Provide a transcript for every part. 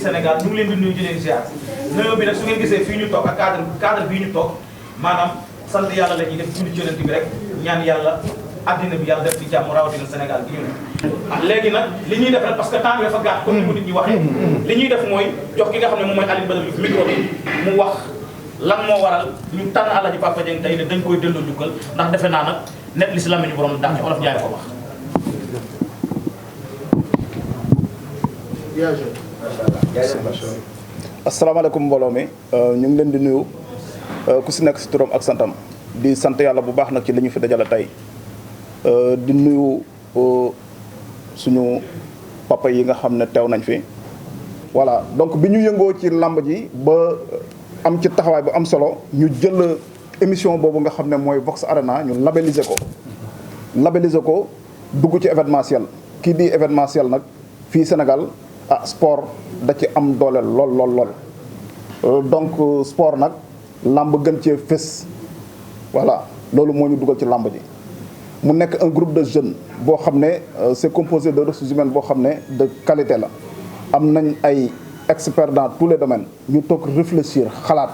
Sénégal ñu ngi leen di nuyu di leen ziar nuyoo bi nag su ngeen gisee fii ñu toog ak cadre bii ñu toog maanaam sant yàlla la ñuy def julli ci yonent bi rek ñaan yàlla addina bi yàlla def ci jàmm rawatina Sénégal bi ñu ne léegi nag li ñuy def rek parce que temps bi dafa gàtt comme ni ko nit ñi waxee li ñuy def mooy jox ki nga xam ne moom mooy Alioune Badara Diouf micro bi mu wax lan moo waral ñu tànn Alaaji Papa Dieng tey ne dañ koy delloo jukkal ndax defe naa nag net li si lamiñu borom dàq ci olof jaay ko wax asalaamaaleykum mbooloo mi ñu ngi leen di nuyu ku si nekk si turam ak santam di sant yàlla bu baax nag ci li ñu fi dajale tey di nuyu suñu papa yi nga xam ne teew nañ fi. voilà donc bi ñu yëngoo ci làmb ji ba am ci taxawaay bu am solo ñu jël émission boobu nga xam ne mooy Vox Arena ñu labelliser ko dugg ci événementiel kii di événementiel nag fii Sénégal sport da ci am doole lool donc sport nag làmb gën cee fës voilà loolu moo ñu dugal ci làmb ji mu nekk un groupe de jeunes boo xam ne c'est composé de ressources humaines boo xam ne de qualité la am nañ ay experts dans tous les domaines ñu toog réfléchir xalaat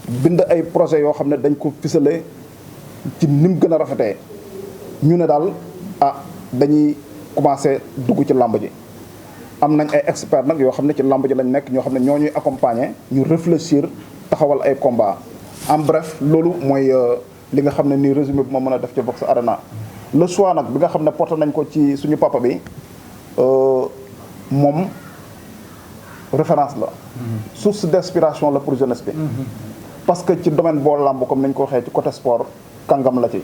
bind ay projets yoo xam ne dañ ko ficelé ci nim gën a rafetee ñu ne daal dañuy commencé dugg ci làmb ji am nañ ay experts nag yoo xam ne ci làmb ji lañ nekk ñoo xam ne ñoo ñuy accompagner ñu réfléchir taxawal ay combats en bref loolu mooy li nga xam ne nii résumé bu ma mën a def ci Vox Arena le choix nag bi nga xam ne porté nañ ko ci suñu papa bi moom référence la source d'inspiration la pour jeunesse bi parce que ci domaine boo làmb comme nañ ko waxee ci côté sport kàngam la ci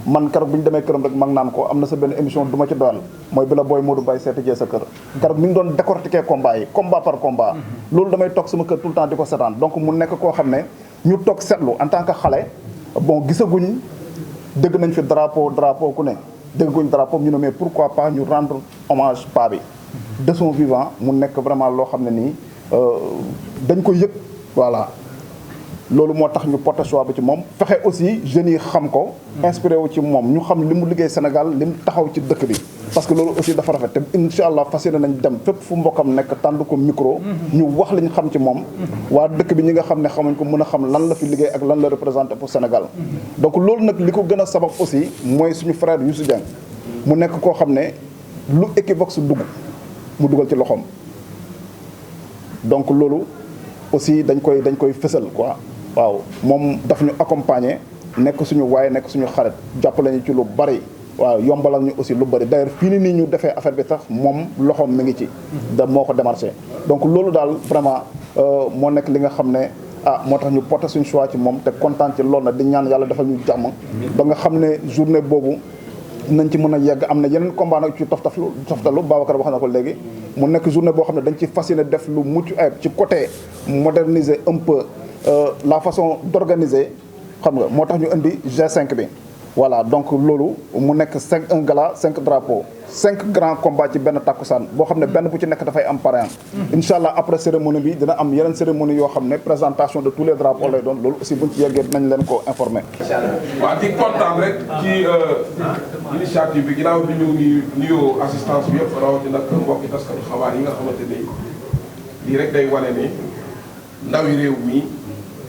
man keroog bi ñu demee këram rek mag naan ko am na sa benn émission du ma ci doyal mooy bi la booy Modou Baye seeti jee sa kër keroog mi ngi doon décortiquer combat yi combat par combat loolu damay toog sama kër tout le temps di ko seetaan donc mu nekk koo xam ne ñu toog seetlu en tant que xale bon gisaguñ dégg nañ fi drapeau ku ne dégguñ drapeau ñu ne mais pourquoi pas ñu rendre hommage pa bi de son vivant mu nekk vraiment loo xam ne nii dañ ko yëg voilà loolu moo tax ñu porté choix bi ci moom fexe aussi jeunes yi xam ko inspiré wu ci moom ñu xam li mu liggéey Sénégal li mu taxaw ci dëkk bi parce que loolu aussi dafa rafet te incha allah fas yéene nañ dem fépp fu mbokkam nekk tànd ko micro ñu wax li ñu xam ci moom waa dëkk bi ñi nga xam ne xamuñ ko mën a xam lan la fi liggéey ak lan la représenté pour Sénégal donc loolu nag li ko gën a sabab aussi mooy suñu frère Youssou Dieng mu nekk koo xam ne lu Equivox dugg mu dugal ci loxoom donc loolu aussi dañ koy fësal quoi waaw moom daf ñu accompagner nekk suñu waaye nekk suñu xarit jàppale ñu ci lu bari waaw yombalal ñu aussi lu bari d'ailleurs fii nii ñu defee affaire bi tax moom loxoom mi ngi ci da moo ko démarché donc loolu daal vraiment moo nekk li nga xam ne moo tax ñu porté suñu choix ci moom te kontaan ci loolu na di ñaan yàlla defal ñu jàmm ba nga xam ne journée boobu nañ ci mën a yegg am na yeneen combat nag ci toftalu Babacar wax na ko léegi mu nekk journée boo xam ne dañ ci fas yéene def lu mucc ayib ci côté moderniser un peu la façon d'organiser xam nga moo tax ñu indi G5 bi voilà donc loolu mu nekk 1 gala 5 drapeaux 5 grands combats ci benn takkusaan boo xam ne benn bu ci nekk dafay am parrain incha allah après cérémonie bi dina am yeneen cérémonie yoo xam ne présentation de tous les drapeaux lay doon loolu aussi buñ ci yeggee dinañ leen ko informer. waaw di kontaan rek ci initiative bi ginnaaw bi ñu ngi nuyoo assistance bi yëpp rawatina ak mbokki taskatu xabaar yi nga xamante ni lii rek day wane ni ndawi réew mi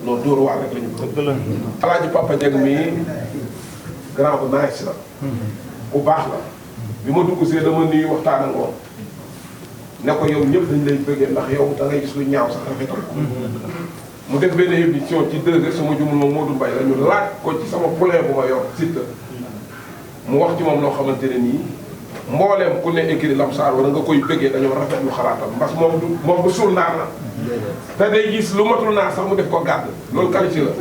loolu dóor waar rek la ñu bëgg. Alaaji Papa Dieng mi grand bu nice la. bu baax la. bi ma dugg see dama nuyu waxtaan ak moom ne ko yow ñëpp dañ lay bëggee ndax yow da ngay gis lu ñaaw sax rafetal ko. mu def benn émission ci 2h sama jumul moom Modou Mbaye la ñu laaj ko ci sama poulain bu ma yor site mu wax ci moom loo xamante ne nii mbooleem ku ne écrit lamsaar wala nga koy bëggee dañoo rafet lu xalaatam parce que moom du suul naar la te day gis lu matul naar sax mu def ko gàdd loolu qualité la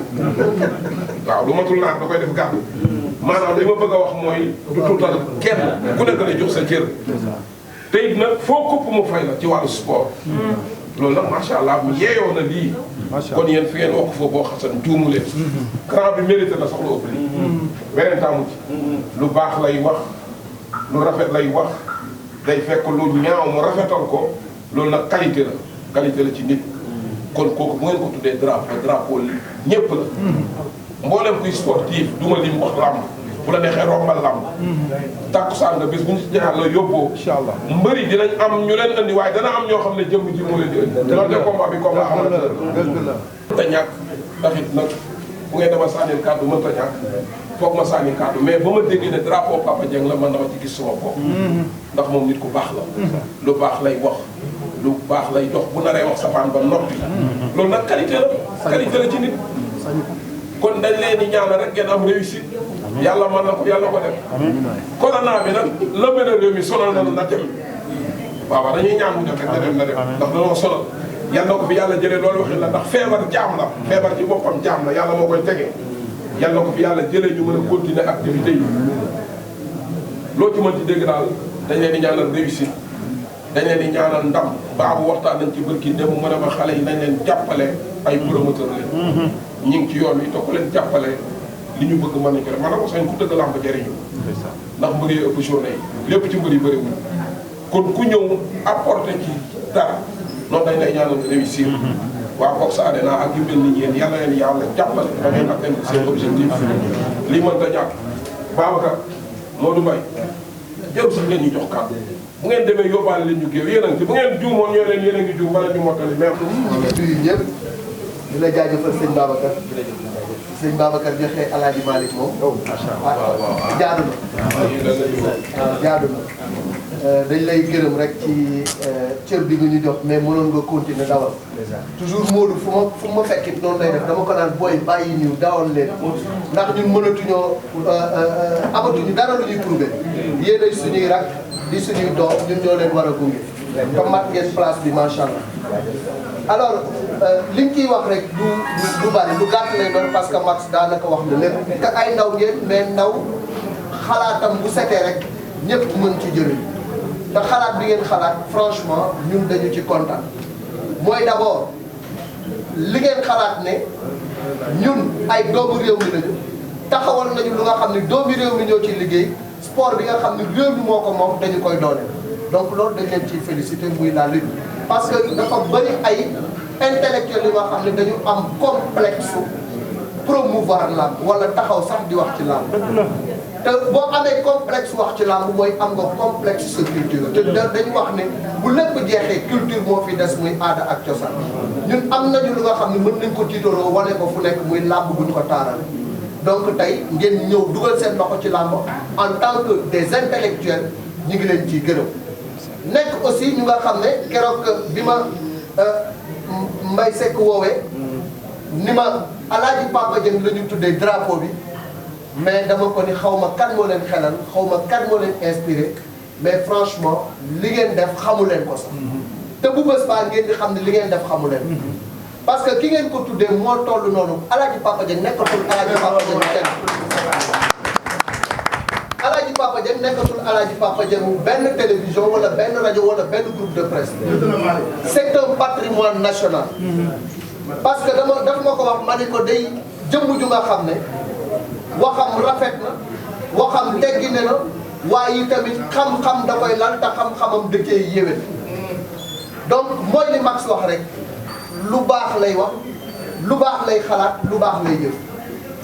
waaw lu matul naar da koy def gàdd maanaam li ma bëgg a wax mooy du tuutal kenn ku nekk la jox sa cër te it nag foo kopp mu fay la ci wàllu sport loolu nag macha allah bu yeeyoo na lii kon yéen fi ngeen wax foofu boo xasan juumu leen grand bi mérité na sax lu ëpp lii weneen taamu ci lu baax lay wax lu rafet lay wax day fekk lu ñaaw mu rafetal ko loolu nag qualité la ci nit kon kooku bu ngeen ko tuddee drapeau ñépp la mboolem kuy sportif duma lim wax làmb bu la neexee rombal lamb tàkkusaan nga bis bu ñu si ñaar la yóbboo incha allah mbëri dinañ am ñu leen andi waaye dana am ñoo xam ne jëmm ji moo leen di andi loolu de combat bi combat amateur te ñàkk ndax it nag bu ngeen dama sànnil kàddu mën ta ñàkk foog ma sànni kàddu mais ba ma déggee ne drapeau Papa Dieng la man dama ci gis suma bopp ndax moom nit ku baax la lu baax lay wax lu baax lay dox bu naree wax safaan ba noppi loolu nag qualité la ci nit kon dañ leen di ñaanal rek ngeen am réussite yàlla mën na ko yàlla ko def corona bi nag lëmbe na réew mi sonal na na dem waaw dañuy ñaan mu def rek na dem ndax dañoo sonal yàlla ko fi yàlla jëlee loolu waxi la ndax feebar jaam la feebar ci boppam jaam la yàlla moo koy tegee yàlla ko fi yàlla jëlee ñu mën a continuer activité yi loo ci mën ci dégg daal dañ leen di ñaanal réussite dañ leen di ñaanal ndam baabu waxtaan nañ ci bërki dem mu ne ma xale yi nañ leen jàppale ay promoteur leen ñi ngi ci yoon wi te ku leen jàppale li ñu bëgg mën nañ ko def man na ko sañ ku dëgg làmb jëriñu ndax mbër yi ëpp journée yi lépp ci mbër yi bëriwul kon ku ñëw apporté ci dara noonu dañ lay ñaanal réussir waa Vox Arena ak yu mel ni yéen yàlla leen yàlla jàppale da ngeen atteindre seen objectif lii mën ta ñàkk Babacar Modou Mbaye jël sax ngeen ñu jox kàddu bu ngeen demee yóbbaale leen ñu géew yéen a ngi ci bu ngeen juumoon ñoo leen yéen a ngi juum bala ñu mottali mais nuyu ñëpp di la jaajëfal sëñ Babacar sëñ Babacar joxe Alaaji Malick moom jaadu na jaadu na dañ lay gërëm rek ci cër bi nga ñu jox mais mënoon nga continuer dawal toujours Modou fu ma fekkit noonu lay def dama ko naan booy bàyyi ñu dawal leen ndax ñun mënatuñoo amatuñu dara lu ñuy prouver yéenay suñuy rak di suñuy doom ñun ñoo leen war a gunge comme mat ngeen place bi macha allah alors li ñu ciy wax rek du bari lu gàtt lay doon parce que Max daanaka wax na lépp te ay ndaw ngeen mais ndaw xalaatam bu setee rek ñëpp mën ci jëriñ te xalaat bi ngeen xalaat franchement ñun dañu ci kontaan mooy d'abord li ngeen xalaat ne ñun ay doomu réew mi lañu taxawal nañu lu nga xam ne doomu réew mi ñoo ci liggéey sport bi nga xam ne réew mi moo ko moom dañu koy dooleel donc loolu dañ leen ciy félicité muy la lutte parce que dafa bëri ay intellectuels yi nga xam ne dañu am complexe promouvoir làmb wala taxaw sax di wax ci làmb te boo amee complexe wax ci làmb mooy am nga complexe sa culture te dañu wax ne bu lépp jeexee culture moo fi des muy aada ak cosaan ñun am nañu lu nga xam ne mën nañ ko tiitaroo wane ko fu nekk muy làmb buñ ko taaral donc tey ngeen ñëw dugal seen loxo ci làmb en tant que des intellectuels ñu ngi leen ciy gërëm nekk aussi ñu nga xam ne keroog bi ma Mbaye Seck woowee ni ma Alaaji Papa Dieng la ñu tuddee drapeau bi mais dama ko ni xaw ma kan moo leen xelal xaw ma kan moo leen inspiré mais franchement li ngeen def xamu leen ko sax te bu bés baa ngeen di xam ne li ngeen def xamu leen parce que ki ngeen ko tuddee moo toll noonu Alaaji Papa Dieng nekkatul Alaaji Papa Dieng kenn Alaaji Papa Dieng nekkatul Alaaji Papa Dieng benn télévision wala benn rajo wala benn groupe de presse c'est un patrimoine national parce que daf ma ko wax ma ne ko day jëmm ju nga xam ne waxam rafet na waxam teggi ne na waaye tamit xam-xam da koy lal te xam-xamam dëkkee yéwén donc mooy li Max wax rek lu baax lay wax lu baax lay xalaat lu baax lay jëf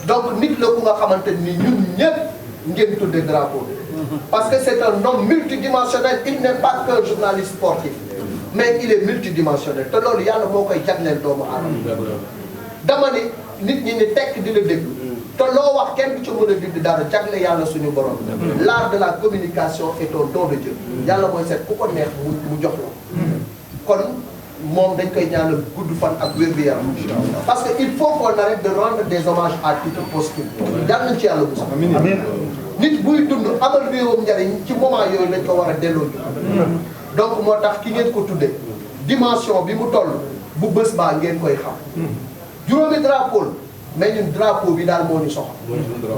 donc nit la ku nga xamante ni ñun ñëpp ngeen tudde drapeau parce que c'est un homme multidimensionnel il n'est pas qu'un journaliste sportif mais il est multidimensionnel te loolu yàlla moo koy jagleel doomu aadama dama ni nit ñi ni tekk di la déglu te loo wax kenn du ci mën a dindi dara jagle yàlla suñu borom l'art de la communication est un don de Dieu yàlla mooy seet ku ko neex mu jox la kon moom dañ koy ñaanal gudd fan ak wér-gu-yaram parce que il faut qu'on arrête de rendre des hommages à titre posthume yàlla nañ ci yàlla bu sax nit buy dund amal réewam njariñ ci moment yooyu lañ ko war a delloo donc moo tax ki ngeen ko tuddee dimension bi mu toll bu bés baa ngeen koy xam juróomi drapeau mais ñun drapeau bi daal moo ñu soxla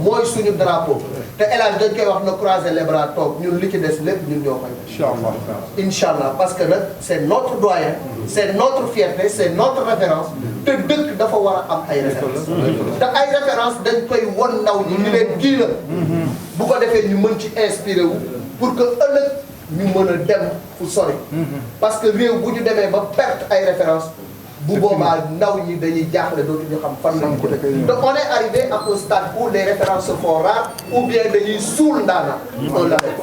mooy suñu drapeau te El Hadj dañ koy wax na croiser les bras toog ñun li ci des lépp ñun ñoo koy def incha allah parce que nag c'est notre doyen c'est notre fierté c'est notre référence te dëkk dafa war a am ay référence te ay référence dañ koy won ndaw ñi ñu leen kii la bu ko defee ñu mën ci inspiré wu pour que ëllëg ñu mën a dem fu sori parce que réew bu ñu demee ba perte ay référence bu boobaa ndaw ñi dañuy jaaxle dootuñu xam fan la ñu jëm. donc on est arrivé à un stade où les références se font rares ou bien dañuy suul ndaana. on l'a fait.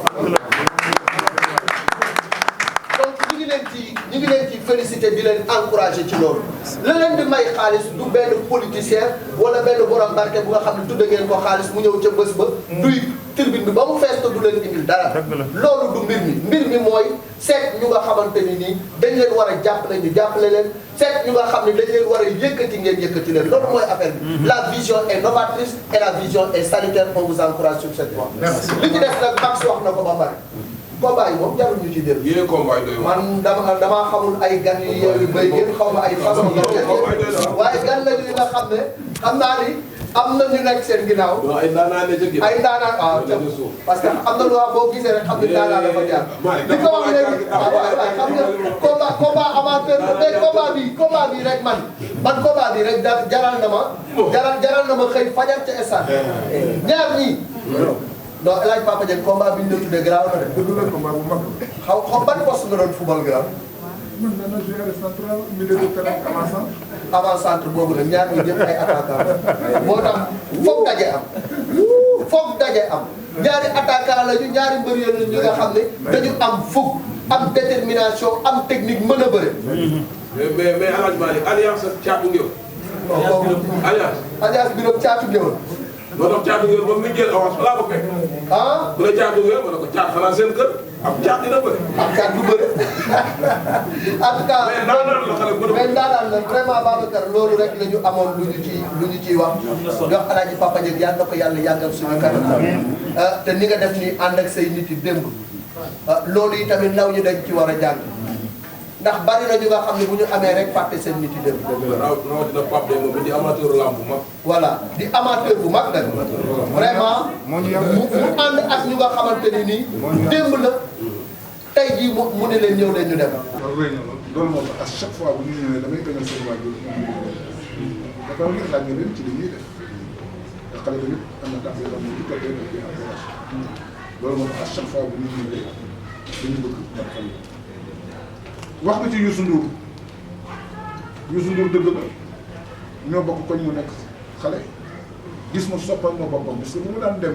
ñu ngi leen ci félicité di leen encouragé ci loolu la leen di may xaalis du benn politicien wala benn borom barke bu nga xam ne tudde ngeen ko xaalis mu ñëw ca bés ba duy tribune bi ba mu fees te du leen indil dara loolu du mbir mi mooy seet ñu nga xamante ni nii dañ leen war a jàppale ñu jàppale leen seet ñu nga xam ne dañ leen war a yëkkati ngeen yëkkati leen loolu mooy affaire bi la vision est novatrice et la vision est sanitaire. On vous encourage sur cette voie. li ci def nag Max wax na ko ba pare combat yi moom jarul ñu ci dellu. yéen combat yi doy man damaa xamul ay gan yu yeewu béy ngeen xaw ma ay façon waaye gan lañu nga xam ne xam naa ni am na ñu nekk seen ginnaaw. ay ndaanaan la jëgg. ay ndaanaan waaw parce que am na lu wax boo gisee rek xam ne ndaanaan dafa jaar. li ko wax léegi waaw xam nga combat amateur mais combat bi rek man combat bi rek jaral na ma. jaral na ma xëy fajar ca stade. ñaar ñii. donc El Hadj Papa Dieng combat bi ñu doon tuddee garaaw na de. dëgg la combat bu mag la. xaw ban poste nga doon football garaaw. man dana jouer central milieu de terrain avançant. avant centre boobu nag ñaar ñi jëm ay attaquant moo tax foog daje am. foog daje am ñaari attaquant lañu ñaari mbër lañu ñi nga xam ne dañu am fukk am détermination am technique mën a bëre. mais El Hadj Malick alliance ak caatu ngéw. alliance bi nag caatu ngéw la. moo tax caatu ngéw ba mu jël avance balaa ko fekk. ah bu la caatu ngéw ma ne ko caat xanaa seen kër am caat dina bëri. am caat du bëri en tout cas. mais ndaanaan la xale bu mais ndaanaan la vraiment Babacar loolu rek la ñu amoon lu ñu ciy wax. jox El Hadj Papa Dieng yàlla na ko yàlla yàggal suñu kanam. te ni nga def nii ànd ak say nit yi démb. loolu yi tamit ndaw ñi dañ ci war a jàng. ndax bari na ñu nga xam ne bu ñu amee rek fàtte seen nit yi démb. rawatina Pape Demba bi di amateur lamb bu mag. voilà di amateur bu mag nag. vraiment mu ànd ak ñu nga xamante ni nii. démb la tey jii mu ne leen ñëw leen ñu dem. loolu rëy na loolu moo tax à chaque fois bu ñu ñëwee damay gënal seen waajur dafa am laaj nga leen ci li ñuy def ndax xale tamit am na tax yoo xam ne du ko dee def di encourage loolu moo tax à chaque fois bu ñu ñëwee dañu bëgg ndax xale wax nga ci Youssou Ndour dëgg la ñoo bokk koñ mu nekk xale gis ma soppal ma boppam parce que bu mu daan dem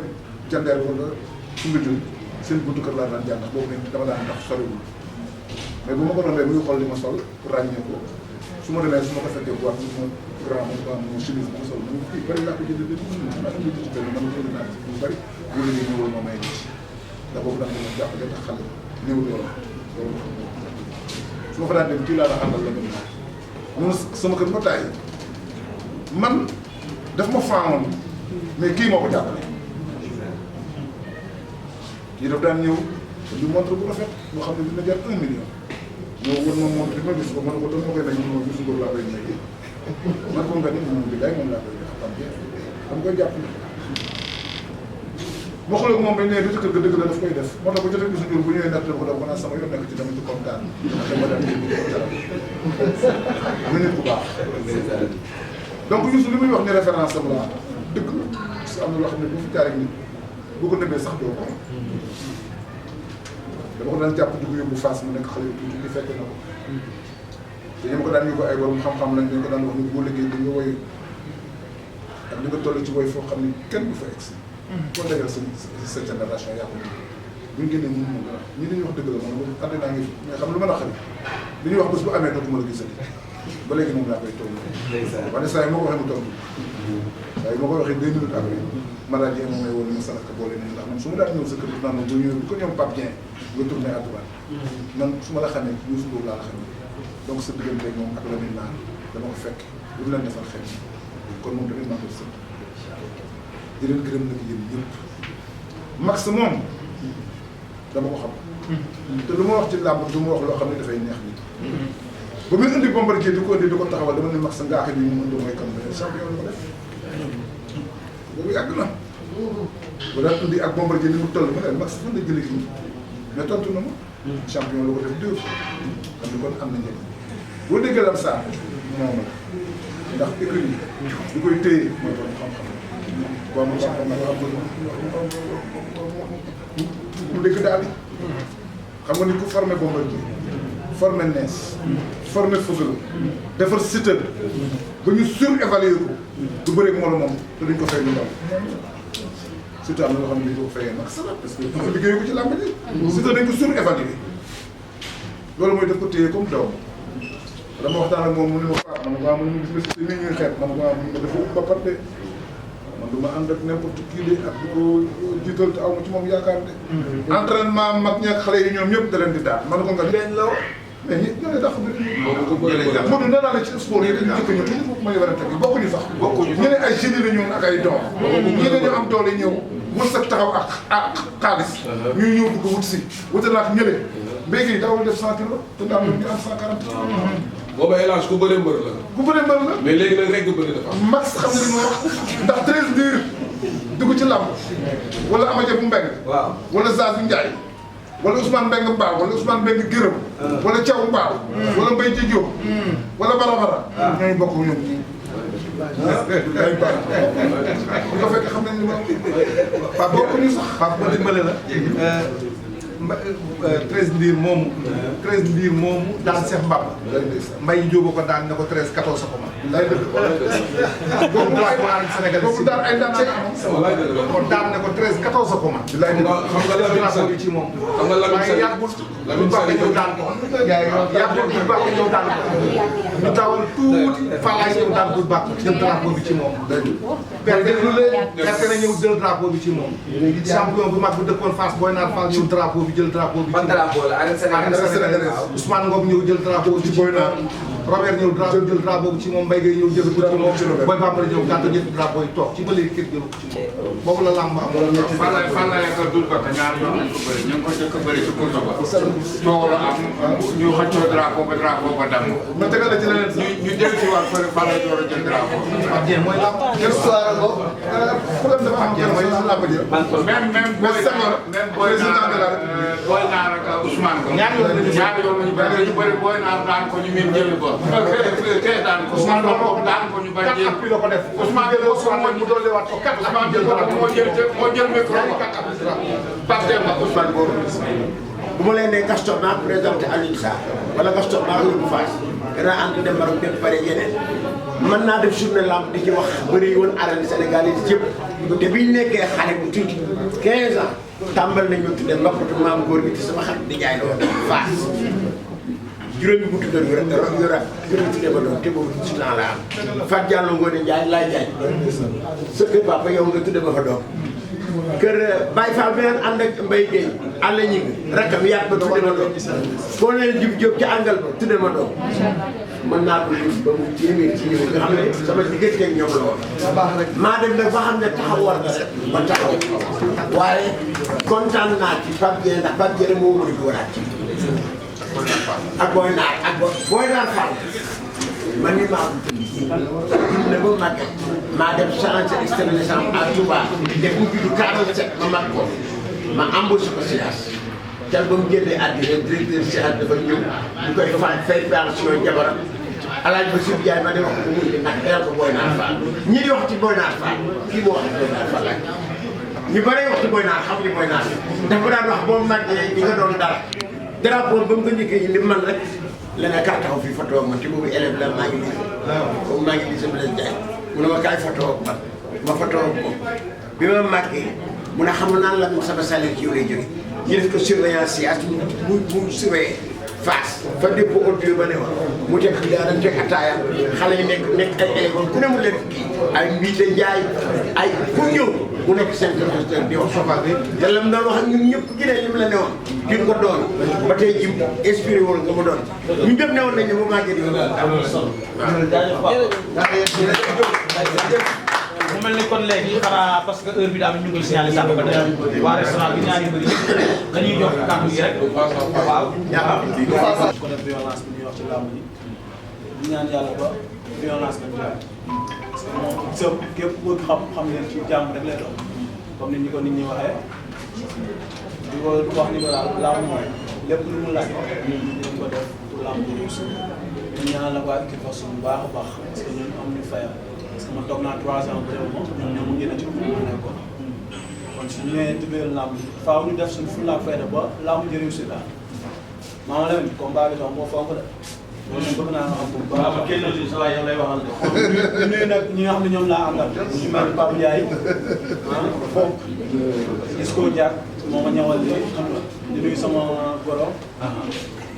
jandeer wala Koungheul seen buntu kër laa daan jàng ndax boobu dama daan tax soriwul mais bu ma ko doon rek muy xool li ma sol ràññee ko su ma demee su ma ko fekkee bu baax ma grand ma chemise ma sol ma kii bëri laa ko jëndee maa ngi ci benn man jënd naa ci lu bëri bu la ñëwul ma may ndax boobu daan dama jàppale tax xale néew doole su ma fa daan dem kii laa la àndal la dem ñun sama kër ba taay man daf ma faamoon mais kii moo ko jàppale kii daf daan ñëw du montre bu rafet boo xam ne dina jar 1 million ñëw wër ma montre bi ma gis ko ma ne ko doon ma koy may ma gis ko laa koy may man ko nga ni moom bi day moom laa koy jox xam ngeen dama koy jàppale waxul ak moom bañ ne du ci kër ga dëgg la daf koy def moo tax bu jotee bisu jur bu ñëwee natt ko def ko naan sama yoon nekk ci dama ci kontaan dama daan dégg ko dara mu nit ku baax donc Youssou li muy wax ni référence am la dëgg parce que am na loo xam ne bu fi jaaree nit boo ko nëbbee sax doo ko dama ko daan jàpp di ko yóbbu Fass mu nekk xale yu tuuti di fekk na ko te ñoom ko daan yóbbu ay borom xam-xam lañ dañ ko daan wax ni boo liggéey di nga woy ak di nga toll ci woy foo xam ne kenn du fa egsi boo dajal sa génération yaa ko bu ñu génnee ñun moom ñi dañuy wax dëgg la moom àddinaa ngi fi mais xam lu ma la xam li ñuy wax bés bu amee dootuma la gisati ba léegi moom laa koy toog wane saa yi moo ko waxee mu tontu waaye moo koy waxee 2 minutes après maladie moom may woon ni ma salaka boole nii ndax man su ma daan ñëw sa kër naan moom bu ñëwee bu ko ñoom Pape Dieng nga tourné à droite man su ma la xamee Youssou Ndour laa la xamee donc sa diggante moom ak la muy naan dama ko fekk lu mu leen defal xel kon moom tamit maa koy sëñ di leen gërëm nag yéen ñëpp Max moom dama ko xam te lu ma wax ci làmb du ma wax loo xam ne dafay neex nit ba muy indi Bombardier di ko indi di ko taxawal dama ne Max ngaaxe bi mu indi mooy kan beneen champion la ko def boobu yàgg na ba daan indi ak Bombardier ni mu toll ma ne Max fan la jëlee kii mais tontu na ma champion la ko def 2 fois xam ni kon am na njëriñ boo déggee lam saa moom la ndax économie di koy téye mooy borom xam-xam boo ma xam nag mu dégg daal di xam nga ni ku formé Bombardier formé nees formé Feugeuleu defar Siteu ba ñu surévalué ko du bëreeg moom te duñ ko fay lu ndaw Siteu am na loo xam ne dañ ko fayee mag sala parce que dafa liggéey ko ci làmb ji Siteu dañ ko surévalué loolu mooy daf ko téye comme daw dama waxtaan ak moom mu ne ma Pape man waaw man gis nga Siteu nii ñuy xeet man waaw mun nga dafa ut ba part de man du ma ànd ak n'importe qui de ak di ko jiital te aw ma ci moom yaakaar de entraînement mag ñeeg xale yi ñoom ñëpp da leen di daal man ko nga leen la mais ñi ñoo ne dàq bi moom nee naa ne ci sport yi dañu jëkk ñu tuuti foofu may werante bi bokkuñu sax ñu ne ay génie la ñoon ak ay doom ñi dañu am doole ñëw mës a taxaw ak xaalis ñuy ñëw di ko wut si wuta naak ñële mbéyki yi daawul def 100 kilos te daaw ñu am 140 booba élage ku bëree mbër la. ku bëree mbër la. mais léegi nag rek nga bëri dafa am. max xam nga li ma wax ndax 13 diir dugg ci làmb wala Amadia bu Mbeng. waaw wala Zazu Ndiaye. wala Ousmane Mbengue Mbaaw wala Ousmane Mbengue Gërëm. wala Thiaw Mbaaw. wala Mbaye Ci Diop. wala Barabara. ñooñu bokk ñoom ñii. day baax bu ko fekkee xam nañ li ma wax. Pape bokkuñu sax. Pape ma dimbale la. 13 ndiir moomu. 13 ndiir moomu daan Cheikh Mbaba. Mbaye Diop ko daan ne ko 13 14 ko ma. day dëgg boobu drapeau arène Sénégal boobu daan ay daan kon daan ne ko 13 14 ko ma. xam nga drapeau bi ci moom. xam nga Lamine waaye Sall yàggul bu baax ñëw daan ko. yàggul bu baax ñëw daan ko. ñu tawal tuuti Fallaye ñëw daan bu baax jël drapeau bi ci moom. perte lu leen perte na ñëw jël drapeau bi ci moom. champion bu mag bu dëkkoon Fass Boy Naar Fall ñëw drapeau bi jël drapeau bi ci moom. ban drapeau la arène Sénégal Ousmane Ngom ñëw jël drapeau bi ci Boy Naar. Robert ñëw jël drapeau bi ci moom Mbaye Gueye ñëw jël ko ci moom Boy Bambara ñëw gàtt ñëpp drapeau yi toog ci ba léegi kenn jël ko ci moom boobu la làmb am Fallaye ko dul ko te ñaar yoon lañ ko bëri ñu ngi ko jëkk a bëri ci course ba coow la am ñu xëccoo drapeau ba damm ma tegal la ci leneen ñu jël ci waat fële Fallaye door a jël drapeau ak jéem mooy làmb histoire ko problème dafa am kenn mooy làmb ji même Boy Naar ak Ousmane ko ñaar yoon lañu bëri Boy Naar daan ko ñu min jël ko kee daan ko Ousmane ko daan ko ñu bañ jël la ko def Ousmane ko mu dolli waat ko kat Ousmane moo jël micro Pape Demba Ousmane boobu bu ma leen nee Gaston maa présenté Alioune Sarr wala Gaston maa ko yóbbu Fass danaa ànd dem Maroc dem pare yeneen mën naa def journée lamb di ci wax bëri yi woon arène Sénégal yi yëpp te biñ nekkee xale bu tuuti 15 ans tàmbal nañu tudde mbappatu maam góor gi ci sama xarit di jaay la woon Fass juróomi bu tuddee yu rab juróomi tuddee ba doon te boobu ci temps la am Fat Diallo Ngoné Ndiaye laay jaay sa kër papa yow nga tudde ba fa doom kër Baye Fall beneen ànd ak Mbaye Gueye àll ñi rakkam yàgg ba tudde ma doom foo leen jub jóg ci àngal ba tudde ma doom mën naa ko gis ba mu téeméer ci ñëw nga xam ne sama diggante ak ñoom la woon maa dem nag ba xam ne taxaw war na ba taxaw waaye kontaan naa ci Pape Dieng ndax Pape Dieng moo mën a waraat ci ak Boy Naar ak Boy Naar Fall man mii maa ne ba màgget maa dem changé externe naissance à Touba def mu juddu 47 ma mag ko ma embauché ko SIAS cal ba mu génnee àddina directeur SIAS dafa ñëw ñu koy fay pension jabaram Alaaji Bassirou Ndiaye ma di wax ko muy nag teel ko Boy Naar Fall ñi di wax ci Boy Naar Fall kii moo wax ci Boy Naar Fall laaj ñu bëree wax ci Boy Naar xam ni Boy Naar dafa daan wax boo màggee di nga doon dara drapeau ba mu ko njëkkee indi man rek la ne kaay taxaw fii photo ma te boobu élève la maa ngi lii boobu maa ngi lii sama leen jaay mu ne ma kaay photo man ma photo ko bi ma màggee mu ne xam naan la sama salaire ci yow lay jóge ñu def ko surveillance si at mu surveillé Fass fa dépôt audio ba ne woon mu teg daa dañ teg ataaya xale yi nekk ay élèves ku ne mu leen kii ay mbiite njaay ay fu ñëw mu nekk seen professeur di wax sofa bi te lam doon wax ak ñun ñëpp gi ne li mu la ne woon di nga ko doon ba tey ji inspiré woon nga mu doon ñu ñëpp ne woon nañ ne mu màggee di mu mel ni kon léegi xanaa parce que heure bi daa am ñu ngi koy signalé sànq ba tey waa restaurant bi ñaari bëri dañuy jox kàddu yi rek waaw ñaata ko def violence bi ñuy wax ci làmb ji di ñaan yàlla ba violence bi jaay parce que moom sëb képp ku xam leen ci jàmm rek lay doon comme ni ñu ko nit ñi waxee di ko wax ni ko daal làmb mooy lépp lu mu laaj ñun dinañ ko def pour làmb ji réussir ñu ñaan la waa équipe force bu baax a baax parce que ñun am ñu fayal parce que man toog naa 3 ans bu réew moom ñoom ñoo mu gën a ci mu nekkoon kon su ñu ñëwee tubéel làmb ji faaw ñu def suñu fulla ak fayda ba làmb ji réussir daal Mama Lamine combat bi sax moo fonk de. loolu bëgg naa nga xam bu baax. waaw kenn du sa waay yow lay waxal de. di nuyu nag ñi nga xam ne ñoom laa àndal. ñu mel ni Pape Ndiaye fonk Isco Diak moo ma ñëwal lii xam nga di nuyu sama goro.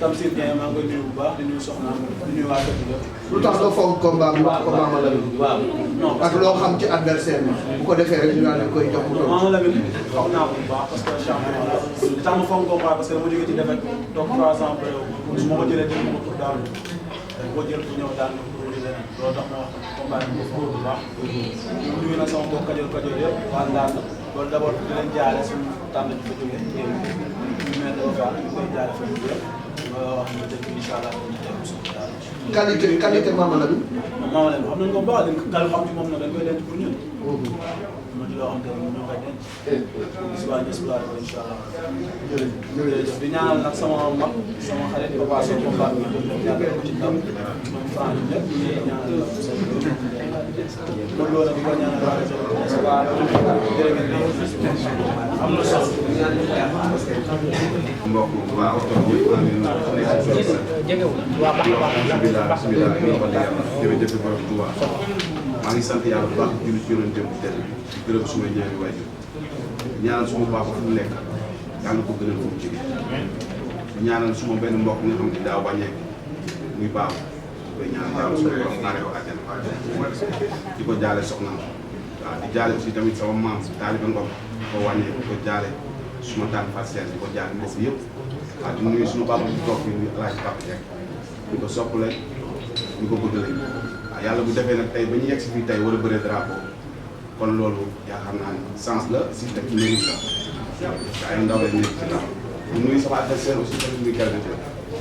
Tamsir Dieng maa ngi koy nuyu bu baax di nuyu Soxna di nuyu waa dëkk bi. lu tax nga foog combat bi wax ko Mama Lamine. waaw non ak loo xam ci adversaire bi bu ko defee rek ñu naan koy jox mu toll. Mama Lamine xam naa ko bu baax parce que champion la li tax ma foog combat parce que dama jógee ci défaite toog 3 ans après su ma ko jëlee dégg nga pour daanu boo jël pour ñëw daan pour wuli leneen loolu tax ma wax combat bi ma foog bu baax. ñu nuyu nag sama mbokk Kajoor yëpp waa Ndande loolu d'abord di leen jaare suñu tànn bi fa jógee ñu mel ne Ba ñu koy jaare fa ñu yëpp wax nga dëgg incha allah dañuy déglu suñu daal. qualité Mama Lamine. Mama Lamine xam nañ ko baax dañ ko xam ci moom nag dañ koy denc pour ñun. ma ci loo xam te ne ñoo koy denc. suba ñu exploité ko incha allah. jërëjëf di ñaanal nag sama mag sama xarit Papa Sow combat bi ñaanal ko ci ndam moom Fane ñëpp ñu ngi ñaanal la sa kon loolu nag di ko ñaanal waa jërë ngeen am na solo. mbokk waa oto bi maa ngi maa ngi sant yàlla bu baax julli ci yonent bu tedd bi di gërëm suma ñaari waajur ñaanal suma papa fu mu nekk yàlla ko gënal fu mu jóge ñaanal suma benn mbokk nga xam ne daaw wàññeeku muy baax koy ñaanal yàlla suma borom xaare ko àjjana di ko jaale soxnaam waaw di jaale aussi tamit sama maam taaliba Ngom ko wàññeeku di ko jaale suma daan Fatou di ko jaale mbokk yëpp waaw di nuyu suñu papa di toog fii muy El Hadj Papa Dieng ñu ko sopp lañ ñu ko bëgg lañ waaw yàlla bu defee nag tey ba ñu yegg si fii tey war a bëree drapeau kon loolu yaakaar naa ni sens la si teg ci mérite la ay ndaw lañ nekk ci tax di nuyu sama adversaire aussi tamit muy Kelle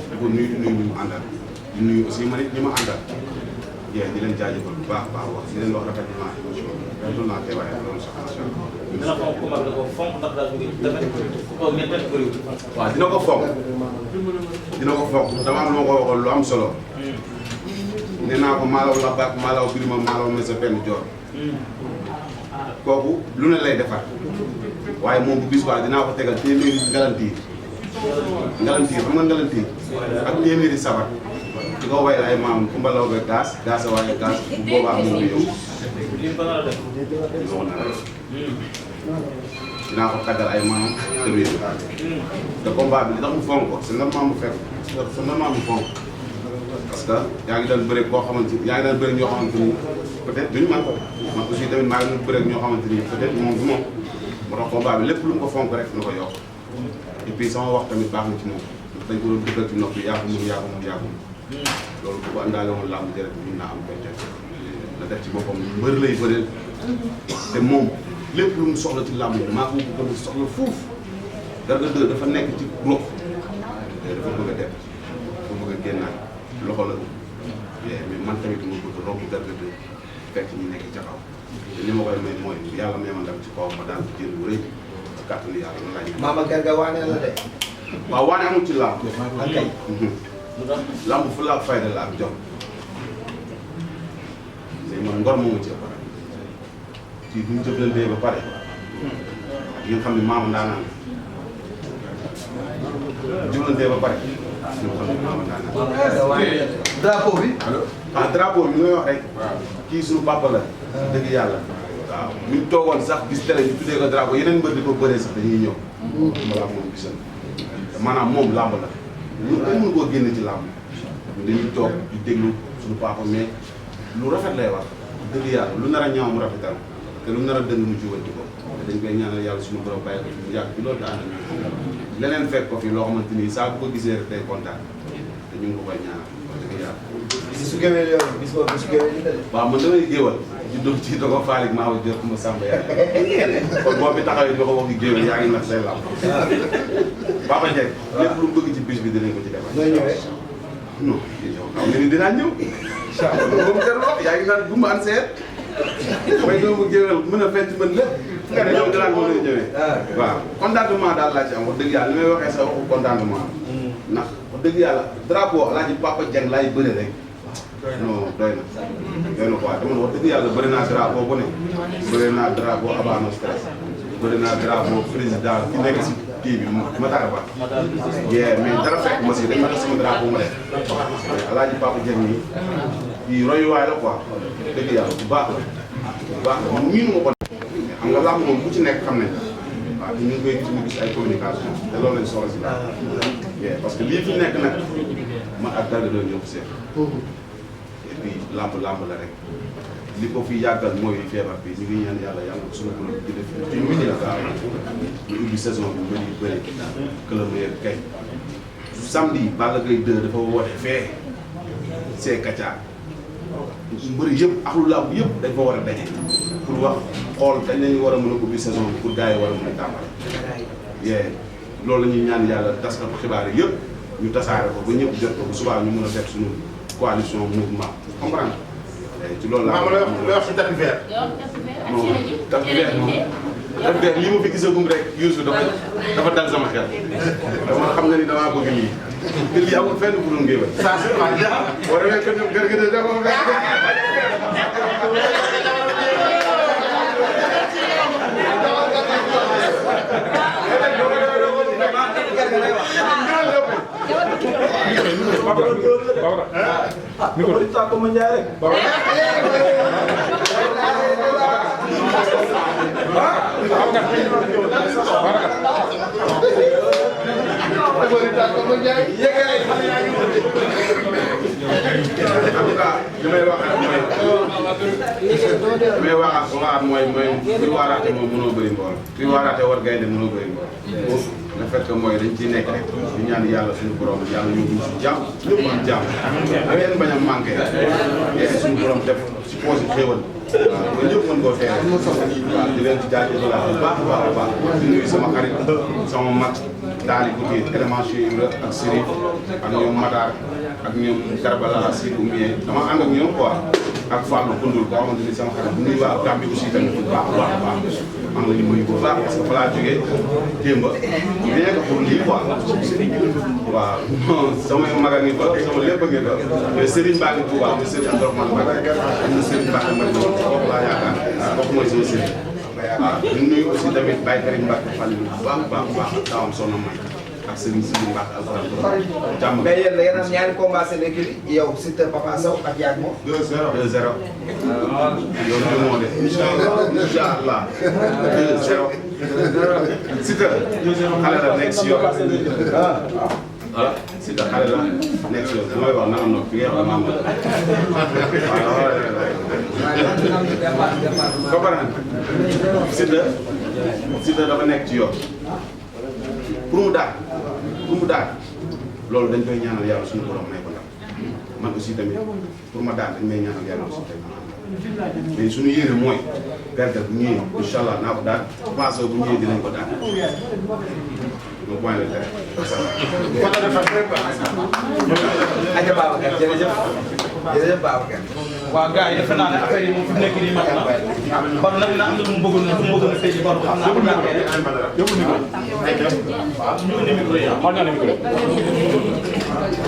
di ko nuyu di nuyu ñu mu àndal di nuyu aussi man it ñi ma àndal di leen jaajëfal bu baax baax wax di leen wax rafetlement émission bi rafetlu naa teewaay loolu sax macha allah. dina fonk ko mag da ko fonk ndax daal jóge dafa toog ngeen benn bëriwul. waaw dina ko fonk dama am lu ma ko waxoon lu am solo. nee naa ko maalaw la bàq maalaw birima maalaw me sa benn joor kooku lu ne lay defar waaye moom bu bis baa dinaa ko tegal téeméeri ngalantiir xam nga ngalantiir ak téeméeri sabar di ko wayal ay maam kumbalaw be gaas waaye gaas bu boobaa moom yow dinaa ko taggal ay maam tëwéer te combat bi li tax mu fonk ko c'est normal mu fekk c'est normal mu fonk parce que yaa ngi daan bëre koo xamante ni yaa ngi daan bëre ñoo xamante ni peut-être duñu man aussi tamit maa ngi doon bëre ñoo xamante ni peut-être moom du moom moo tax combat bi lépp lu mu ko fonk rek na ko yokk et puis sama wax tamit baax na ci moom dañ ko doon dëggal ci nopp yi yaa ko mun loolu bu ko àndaale woon làmb jërëjëf mun naa am béykat la def ci boppam mbër lay bëreel te moom lépp lu mu soxla ci làmb yi maa ko gën a soxla fuuf Garga 2 dafa nekk ci ruq dafa bëgg a dem dafa bëgg a génnaat loxo la mais man tamit ma bëgg romb Garga 2 fekk ñu nekk ca kaw te li ma koy may mooy yàlla may ma ndam ci kaw ma daal di jël bu rëy ci kàttanu yàlla na laaj. Mama Garga waane la de. waaw waane amul ci làmb. làmb fu la fayda la ak jom léegi man ngor moomu ci ëpp ci bu ñu jëflantee ba pare yi nga xam ne maama ndaanaan jëflantee ba pare ñoo xam ne maama ndaanaan drapeau bi. ah drapeau bi ngay wax rek kii suñu papa la dëgg yàlla waaw bu ñu toogoon sax gis télé ñu tuddee ko drapeau yeneen mbër di ko bëree sax dañuy ñëw balaa moom gisal maanaam moom làmb la ñu kenn mënu koo génne ci làmb dañuy toog di déglu suñu papa mais lu rafet lay wax dëgg yàlla lu nar a ñaaw mu rafetal te lu nar a dëng mu jiwal ci ko te dañ koy ñaanal yàlla suñu borom bàyyi ko fi mu yàgg bi loolu te ànd ak leneen fekk ko fi loo xamante ni saa bu ko gisee rek day kontaan te ñu ngi ko koy ñaanal wax dëgg yàlla. su géwél yow gis nga su géwél yi waaw man damay géwal juddoo ci dogo faalik maa wa jot ma sàmba yàlla kon boo fi taxawee di ko wax géwél yaa ngi nax say làmb Papa Dieng lépp lu mu bëgg ci bis bi dinañ ko ci defal. nooy ñëwee. non xam nga ni dinaa ñëw. incha allah moom jarul wax yaa ngi naan gumba an seet. may doomu géwél mën a fecc mën lépp. nga ne ñoom dinaa ko mën a ñëwee. waaw contentement daal laa ci am wax dëgg yàlla li may waxee sa waxu contentement. ndax wax dëgg yàlla drapeau Alaaji Papa Dieng laay bëre rek. non doy na. doy na quoi dama wax dëgg yàlla bëri naa drapeau bu ne. bëri naa drapeau Abano Stress. bëri naa drapeau président ki nekk si kii bi Matar Ba. mais dara fekk ma si dañ ma def sama drapeau ma def. Alaaji Papa Dieng nii kii royuwaay la quoi dëgg yàlla bu baax la bu baax la man miinu ma ko. xam nga làmb moom ku ci nekk xam nañ waaw ñu ngi koy gis ay communication te loolu lañ soxla si làmb. parce que lii fi nekk nag man ak Garga doon ñëw seet. et puis làmb la rek. li ko fi yàggal mooy feebar bi ñu ngi ñaan yàlla yàlla ko suñu borom di def ci ñu ngi gaaw ñu ubbi saison bi bëri que le meilleur kay samedi Balla Gaye 2 dafa woote fee see Kacha mbëri yëpp ak lu làmb yëpp dañ fa war a daje pour wax xool dañ lañu war a mën a ubbi saison bi pour gars yi war a mën a tàmbali loolu la ñuy ñaan yàlla taskatu xibaar yi yëpp ñu tasaare ko ba ñëpp jot ko bu subaa ñu mën a def suñu coalition mouvement comprendre ci loolu la lay wax si tapis vert. non tapis vert moom tapis vert lii ma fi gisagum rek Youssou dafa dal sama xel dama xam nga ni damaa bëgg lii te lii amul fenn bu dul ngéwél. saa si waaw jaa. boo demee kër Garga de dafa mooy kuy waaraate moom mënoo bëri mbooloo kuy waaraate war gaynde mënoo bëri mbooloo le fait que mooy dañ ciy nekk rek di ñaan yàlla suñu borom yàlla ñu ngi si jàmm ñëpp am jàmm ngeen bañ a manqué yéen suñu borom def si poche xéewal waaw ba ñëpp mën koo feere waaw di leen ci jaajëfalaat bu baax a baax di nuyu sama xarit sama mag daal di côté élément Ibra ak Sérif ak ñoom Matar ak ñoom Karbala si bu muyee dama ànd ak ñoom quoi ak Fallou Koundoul boo xamante ni sama xarit bu nuyu waa Gambie aussi tamit bu baax a baax a baax maa ngi la ñu nuyu bu baax parce que fa laa jógee démb rien que pour lii quoi waaw sama mag a ngi fa sama lépp a ngi fa mais Serigne Ba ngi Touba muy Serigne Abdourahmane Mbacké am na Serigne Ba Mbacké kooku laa yaakaar kooku mooy sama Serigne waaw ñu nuyu aussi tamit Baye Karim Mbacké Fall bu baax a baax taawam soxna May ak Serigne Sidi Mbacké alxuraan jàmm. mais yéen da ngeen am ñaari combat seen équipe yow Siteu Papa Sow ak Yaag moom. 2-0 yow li moo de incha allah 2-0 Siteu xale la nekk si yoon ah Siteu xale la nekk si yoon damay wax naan non fi ngay wax maam la waaw Siteu dafa nekk ci yoon pour mu daal loolu dañ koy ñaanal yàlla suñu borom may ko ndam man aussi tamit pour ma daal dañ may ñaanal yàlla aussi tamit mais suñu yéene mooy Garga bu ñëwee incha allah naa ko daal Papa Sow bu ñëwee dinañ ko daal donc point de terre. Aja Babacar jërëjëf jërëjëf Babacar. waaw gars yi defe naa ne affaire yi moom fi mu nekk nii mat na kon nag na am na lu mu bëggoon a tey ci kon xam naa ko ñàkkee rek. waaw ñu indi micro yi